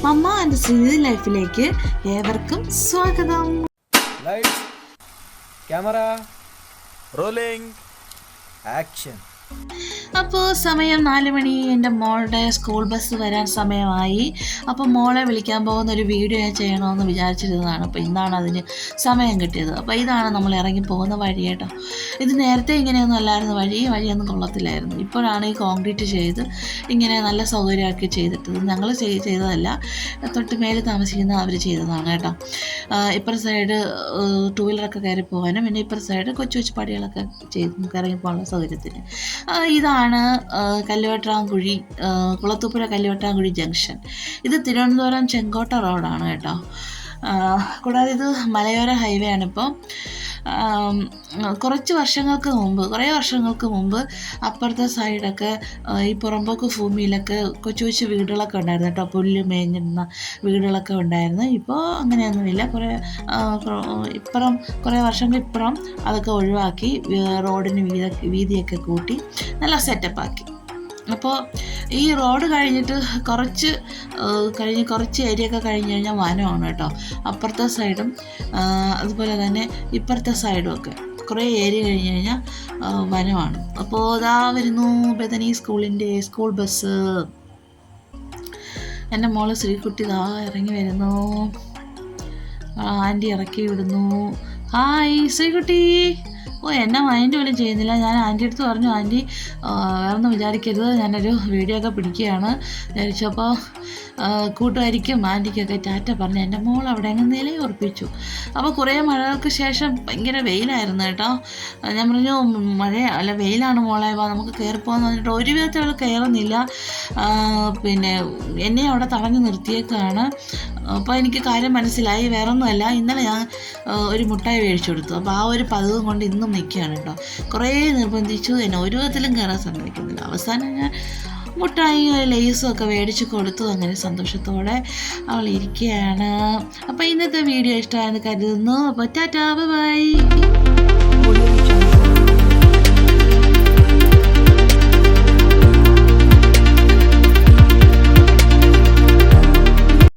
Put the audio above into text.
മമ്മ and Srinidhi ലൈഫിലേക്ക് ഏവർക്കും സ്വാഗതം. Lights, camera, rolling, action. അപ്പോൾ സമയം 4 മണി. എൻ്റെ മോളുടെ സ്കൂൾ ബസ് വരാൻ സമയമായി. അപ്പോൾ മോളെ വിളിക്കാൻ പോകുന്ന ഒരു വീഡിയോ ഞാൻ ചെയ്യണമെന്ന് വിചാരിച്ചിരുന്നതാണ്. അപ്പോൾ ഇന്നാണ് അതിന് സമയം കിട്ടിയത്. അപ്പോൾ ഇതാണ് നമ്മൾ ഇറങ്ങി പോകുന്ന വഴി കേട്ടോ. ഇത് നേരത്തെ ഇങ്ങനെയൊന്നും അല്ലായിരുന്നു വഴിയൊന്നും കൊള്ളത്തില്ലായിരുന്നു. ഇപ്പോഴാണ് ഈ കോൺക്രീറ്റ് ചെയ്ത് ഇങ്ങനെ നല്ല സൗകര്യമാക്കി ചെയ്തിട്ടത്. ഞങ്ങൾ ചെയ്തതല്ല, തൊട്ട് മേലെ താമസിക്കുന്ന അവർ ചെയ്തതാണ് കേട്ടോ. ഇപ്പുറത്തെ സൈഡ് 2 വീലറൊക്കെ കയറി പോകാനും പിന്നെ ഇപ്പുറത്തെ സൈഡ് കൊച്ചു പടികളൊക്കെ ചെയ്ത് നമുക്ക് ഇറങ്ങി പോകാനുള്ള സൗകര്യത്തിന്. ഇതാണ് കല്ലുവെട്ടാംകുഴി, കുളത്തൂപ്പുഴ കല്ലുവെട്ടാംകുഴി ജംഗ്ഷൻ. ഇത് തിരുവനന്തപുരം ചെങ്കോട്ട റോഡാണ് കേട്ടോ. കൂടാതെ ഇത് മലയോര ഹൈവേ ആണിപ്പോൾ. കുറേ വർഷങ്ങൾക്ക് മുമ്പ് അപ്പുറത്തെ സൈഡൊക്കെ ഈ പുറമ്പോക്ക് ഭൂമിയിലൊക്കെ കൊച്ചു വീടുകളൊക്കെ ഉണ്ടായിരുന്നു കേട്ടോ. പുല്ല് മേഞ്ഞിരുന്ന വീടുകളൊക്കെ ഉണ്ടായിരുന്നു. ഇപ്പോൾ അങ്ങനെയൊന്നുമില്ല. കുറേ വർഷങ്ങൾ ഇപ്പുറം അതൊക്കെ ഒഴിവാക്കി റോഡിന് വീതിയൊക്കെ കൂട്ടി നല്ല സെറ്റപ്പാക്കി. അപ്പോൾ ഈ റോഡ് കഴിഞ്ഞിട്ട് കുറച്ച് ഏരിയ ഒക്കെ കഴിഞ്ഞ് കഴിഞ്ഞാൽ വനമാണ് കേട്ടോ. അപ്പുറത്തെ സൈഡും അതുപോലെ തന്നെ ഇപ്പുറത്തെ സൈഡും ഒക്കെ കുറേ ഏരിയ കഴിഞ്ഞ് കഴിഞ്ഞാൽ വനമാണ്. അപ്പോൾ ഇതാ വരുന്നു ബദനി സ്കൂളിൻ്റെ സ്കൂൾ ബസ്. എൻ്റെ മോള് ശ്രീകുട്ടി ഇതാ ഇറങ്ങി വരുന്നു. ആൻറ്റി ഇറക്കി വിടുന്നു. ഹായ് ശ്രീകുട്ടി. എന്നെ മൈൻഡ് പോലും ചെയ്യുന്നില്ല. ഞാൻ ആൻറ്റി അടുത്ത് പറഞ്ഞു, ആൻറ്റി വേറൊന്നും വിചാരിക്കരുത്, ഞാനൊരു വീഡിയോ ഒക്കെ പിടിക്കുകയാണ് വിചാരിച്ചപ്പോൾ കൂട്ടുകാരിക്കും ആൻറ്റിക്കൊക്കെ ടാറ്റ പറഞ്ഞ് എൻ്റെ മോൾ അവിടെ അങ്ങ് നിലയുറപ്പിച്ചു. അപ്പോൾ കുറേ മഴകൾക്ക് ശേഷം ഭയങ്കര വെയിലായിരുന്നു കേട്ടോ. ഞാൻ പറഞ്ഞു വെയിലാണ് മോളെ, നമുക്ക് കയറിപ്പോകാന്ന് പറഞ്ഞിട്ട് ഒരു വിധത്തിൽ അവൾ കയറുന്നില്ല. പിന്നെ എന്നെ അവിടെ തടഞ്ഞു നിർത്തിയേക്കാണ്. അപ്പോൾ എനിക്ക് കാര്യം മനസ്സിലായി. വേറൊന്നുമല്ല, ഇന്നലെ ഞാൻ ഒരു മുട്ടായി മേടിച്ചു കൊടുത്തു. അപ്പോൾ ആ ഒരു പതിവും കൊണ്ട് ഇന്നും നിൽക്കുകയാണ് കേട്ടോ. കുറേ നിർബന്ധിച്ചു, എന്നെ ഒരു വിധത്തിലും കയറാൻ സമ്മതിക്കുന്നില്ല. അവസാനം ഞാൻ മുട്ടായി ലേസും ഒക്കെ മേടിച്ച് കൊടുത്തു. അങ്ങനെ സന്തോഷത്തോടെ അവൾ ഇരിക്കുകയാണ്. അപ്പോൾ ഇന്നത്തെ വീഡിയോ ഇഷ്ടമായെന്ന് കരുതുന്നു. അപ്പോൾ ടാറ്റാ, ബൈ.